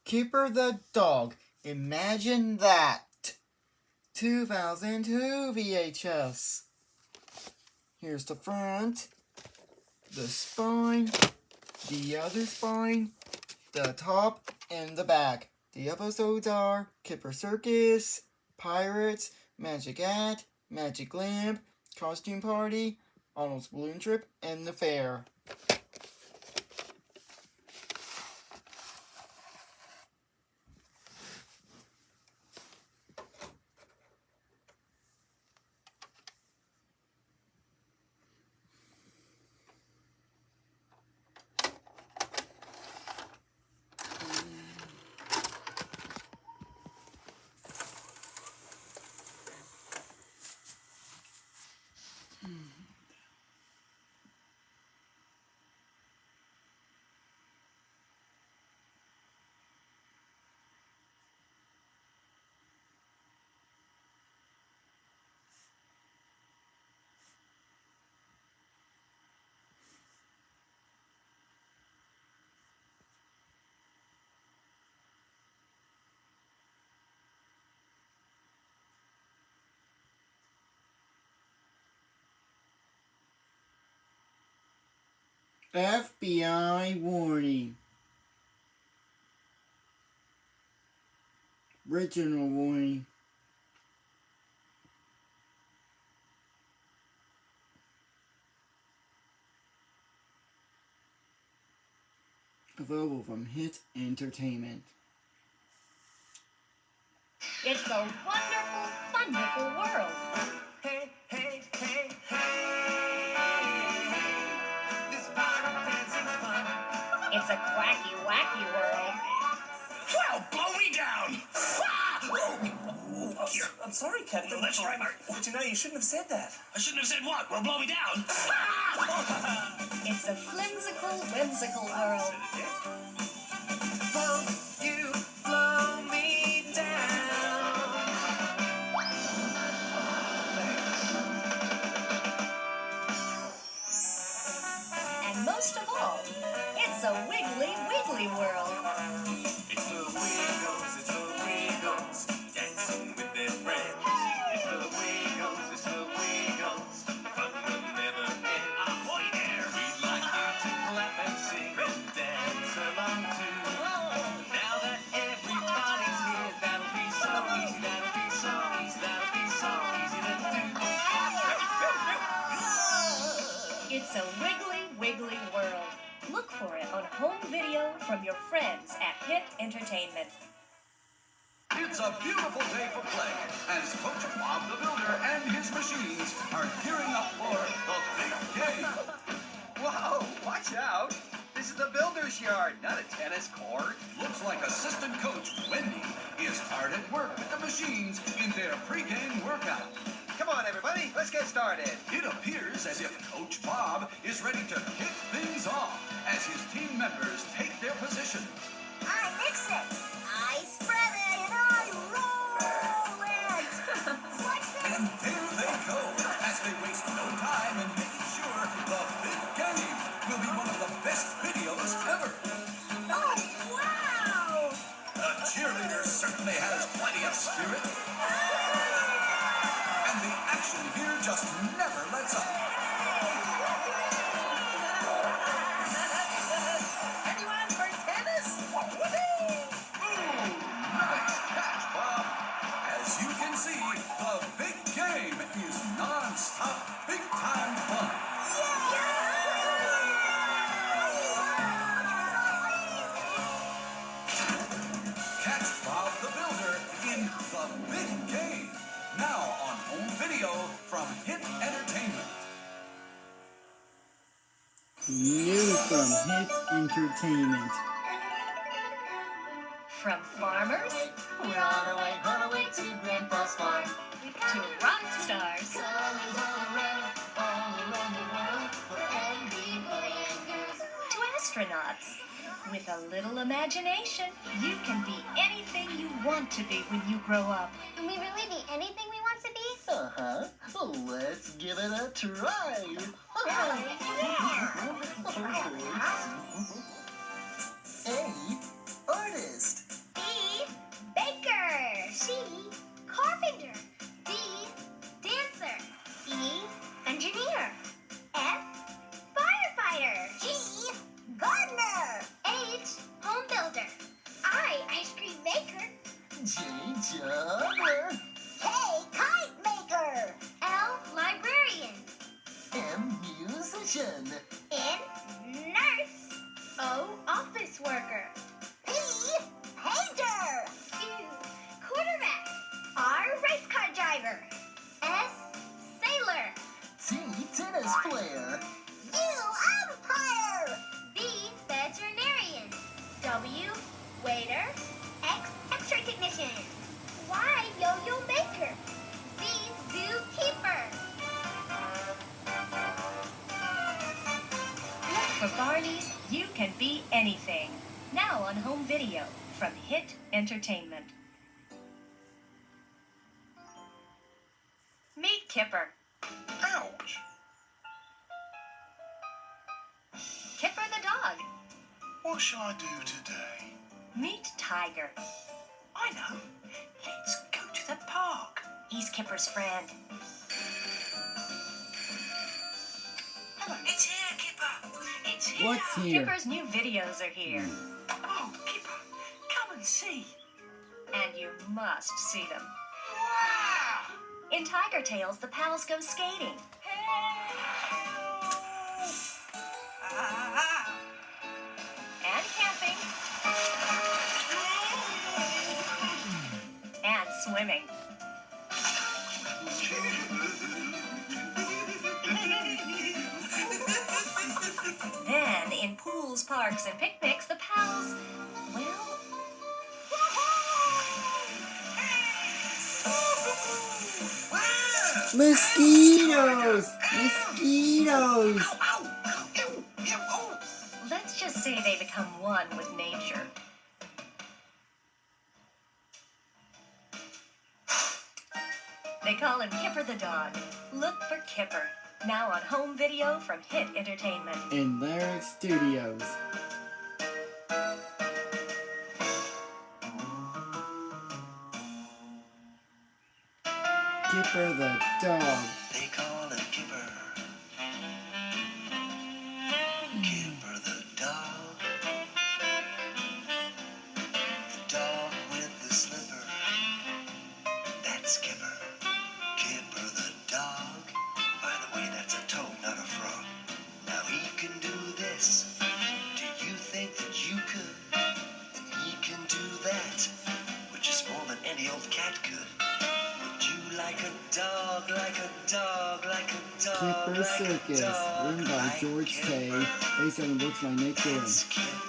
Kipper the dog. Imagine that. 2002 VHS. Here's the front, the spine, the other spine, the top, and the back. The episodes are Kipper Circus, Pirates, Magic Hat, Magic Lamp, Costume Party, Arnold's Balloon Trip, and the Fair. FBI warning. Original warning. Available from Hit Entertainment. It's a wonderful, wonderful world. Hey, hey, hey, hey. This viral dancing's fun. It's a quacky, wacky world. Well, blow me down! I'm sorry, Captain. That's all right, Mark. But you shouldn't have said that. I shouldn't have said what? Well, blow me down. It's a flimsical, whimsical world. Blow, you blow me down. And most of all, it's a wiggly, wiggly world. It's the Wiggles, dancing with their friends. It's the Wiggles, fun will never end. Ahoy there! We'd like you to clap and sing and dance along too. Now that everybody's here, that'll be so easy, that'll be so easy, that'll be so easy to do. It's a wiggly, wiggly world. Look for it on home video from your friends at Hit Entertainment. It's a beautiful day for play as Coach Bob the Builder and his machines are gearing up for the big game. Whoa, watch out. This is the builder's yard, not a tennis court. Looks like assistant coach Wendy is hard at work with the machines in their pregame workout. Come on, everybody, let's get started. It appears as if Coach Bob is ready to kick things off as his team members take their positions. I mix it. I spread it and I roll it. Like this. And there they go as they waste no time in making sure the big game will be one of the best videos ever. Oh, wow. The cheerleader certainly has plenty of spirit. And the action here just never lets up. Anyone for tennis? Ooh, nice catch, Bob. As you can see, the big game is non-stop, big-time fun. Catch Bob the Builder in the big game. Now on home video from Hit Entertainment. New from Hit Entertainment. From farmers We're on our way to Grandpa's farm. to rock stars All around the world, for every boy and girl. to astronauts. With a little imagination, you can be anything you want to be when you grow up. Can we really be anything we want to be? Uh-huh. Let's give it a try. Hey, artist. office worker. P, painter. Q, quarterback. R, race car driver. S, sailor. T, tennis player. U, umpire. V, veterinarian. W, waiter. X, x-ray technician. Y, yo-yo maker. Z, zookeeper. Look for Barney's You Can Be Anything. Now on home video from Hit Entertainment. Meet Kipper. Ouch. Kipper the dog. What shall I do today? Meet Tiger. I know. Let's go to the park. He's Kipper's friend. Hello. It's here, Kipper. It's here. What's here? Kipper's new videos are here. Oh, Kipper, come and see. And you must see them. Wow. In Tiger Tales, the pals go skating. Ah. And camping. And swimming. Then, in pools, parks, and picnics, the pals, well, Mosquitoes! Mosquitoes! let's just say they become one with nature. They call him Kipper the dog. Look for Kipper. Now on home video from Hit Entertainment. In their studios. Kipper the dog. They call him Kipper. Kipper the dog. The dog with the slipper. That's Kipper. Kipper the dog. By the way, that's a toad, not a frog. Now he can do this. Do you think that you could? And he can do that, which is more than any old cat could. Would you like a dog, like a dog, like a dog, Kipper like Circus, a dog, written by like George K. Kipper? Based on the books by Nick Dillon. It's Kipper.